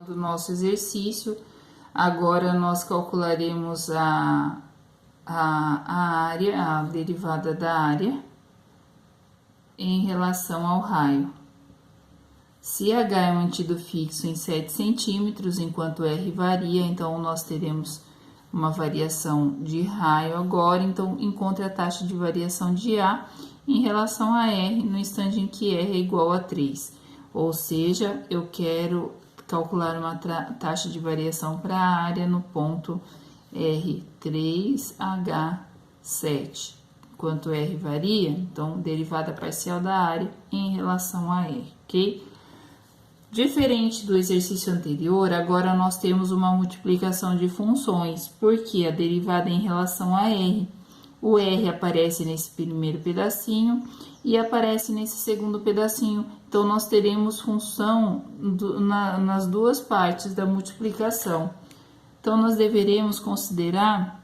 do nosso exercício. Agora nós calcularemos a área, a derivada da área em relação ao raio. Se H é mantido fixo em 7 centímetros, enquanto R varia, então nós teremos uma variação de raio agora. Então, encontre a taxa de variação de A em relação a R no instante em que R é igual a 3. Ou seja, eu quero calcular uma taxa de variação para a área no ponto R3H7. Enquanto R varia, então, derivada parcial da área em relação a R, ok? Diferente do exercício anterior, agora nós temos uma multiplicação de funções, porque a derivada em relação a R, o R aparece nesse primeiro pedacinho e aparece nesse segundo pedacinho. Então, nós teremos função nas duas partes da multiplicação. Então, nós deveremos considerar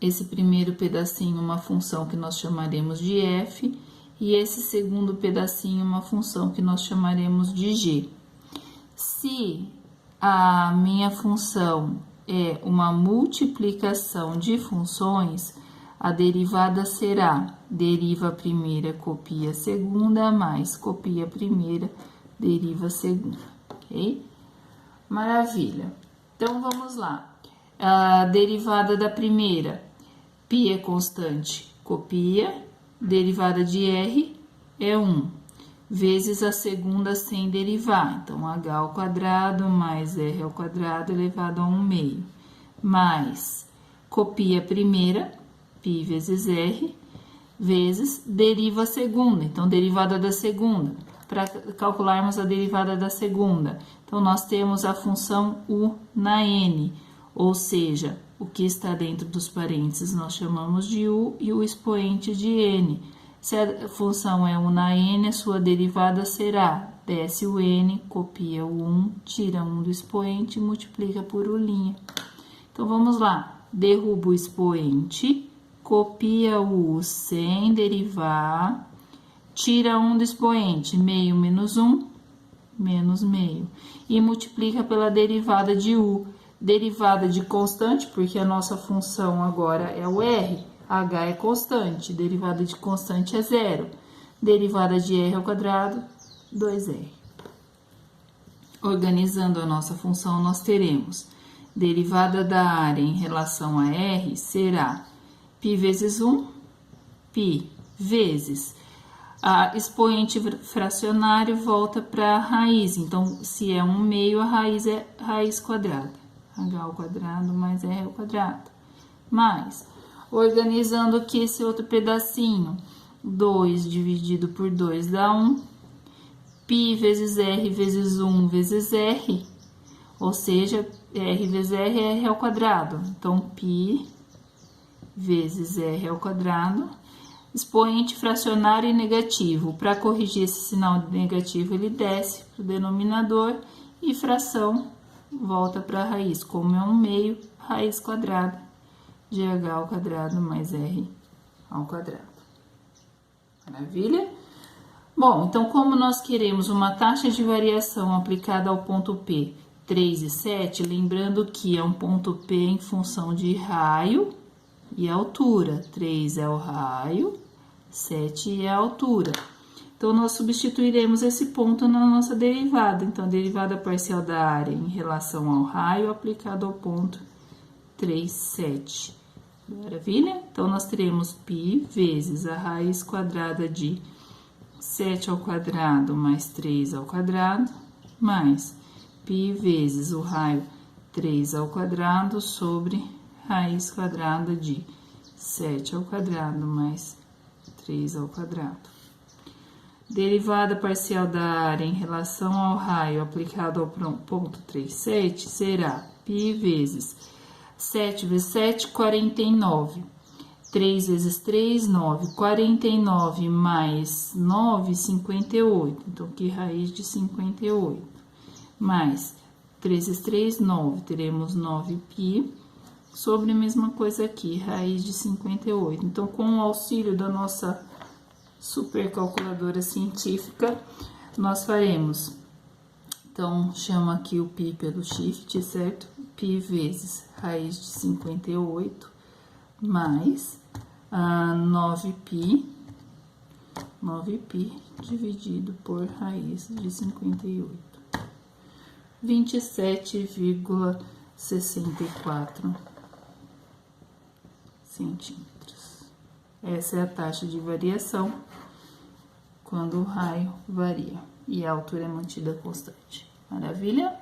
esse primeiro pedacinho uma função que nós chamaremos de f, e esse segundo pedacinho uma função que nós chamaremos de g. Se a minha função é uma multiplicação de funções, a derivada será deriva a primeira, copia a segunda, mais copia a primeira, deriva a segunda, ok? Maravilha. Então, vamos lá. A derivada da primeira, π é constante, copia, derivada de R é 1, vezes a segunda sem derivar. Então, h ao quadrado mais r ao quadrado elevado a 1/2, mais copia a primeira, π vezes r, vezes deriva a segunda. Então, derivada da segunda. Para calcularmos a derivada da segunda, então, nós temos a função u na n, ou seja, o que está dentro dos parênteses nós chamamos de u e o expoente de n. Se a função é u na n, a sua derivada será, desce o n, copia o 1, tira 1 do expoente e multiplica por u'. Então, vamos lá. Derruba o expoente, copia o u sem derivar, tira 1 do expoente, meio menos 1, menos meio, e multiplica pela derivada de u. Derivada de constante, porque a nossa função agora é o r, h é constante, derivada de constante é 0. Derivada de r ao quadrado, 2r. Organizando a nossa função, nós teremos derivada da área em relação a r será π vezes 1, π vezes a expoente fracionário volta para a raiz. Então, se é 1/2, a raiz é raiz quadrada. H ao quadrado mais R ao quadrado. Mais, organizando aqui esse outro pedacinho, 2 dividido por 2 dá 1. π vezes R vezes 1 vezes R, ou seja, R vezes R é R ao quadrado. Então, π vezes R ao quadrado, expoente fracionário e negativo. Para corrigir esse sinal de negativo, ele desce para o denominador e fração volta para a raiz, como é 1/2, raiz quadrada de h ao quadrado mais r ao quadrado. Maravilha? Bom, então, como nós queremos uma taxa de variação aplicada ao ponto P 3 e 7, lembrando que é um ponto P em função de raio e altura. 3 é o raio, 7 é a altura. Então, nós substituiremos esse ponto na nossa derivada. Então, a derivada parcial da área em relação ao raio aplicado ao ponto 3, 7. Maravilha? Então, nós teremos π vezes a raiz quadrada de 7 ao quadrado mais 3 ao quadrado, mais π vezes o raio 3 ao quadrado sobre raiz quadrada de 7 ao quadrado mais 3 ao quadrado. Derivada parcial da área em relação ao raio aplicado ao ponto 3, 7 será π vezes 7 vezes 7, 49. 3 vezes 3, 9. 49 mais 9, 58. Então, aqui raiz de 58. Mais 3 vezes 3, 9. Teremos 9π sobre a mesma coisa aqui, raiz de 58. Então, com o auxílio da nossa supercalculadora científica, nós faremos Então, chama aqui o π pelo shift, certo? Π vezes raiz de 58 mais 9π dividido por raiz de 58. 27,64 centímetros. Essa é a taxa de variação quando o raio varia e a altura é mantida constante. Maravilha?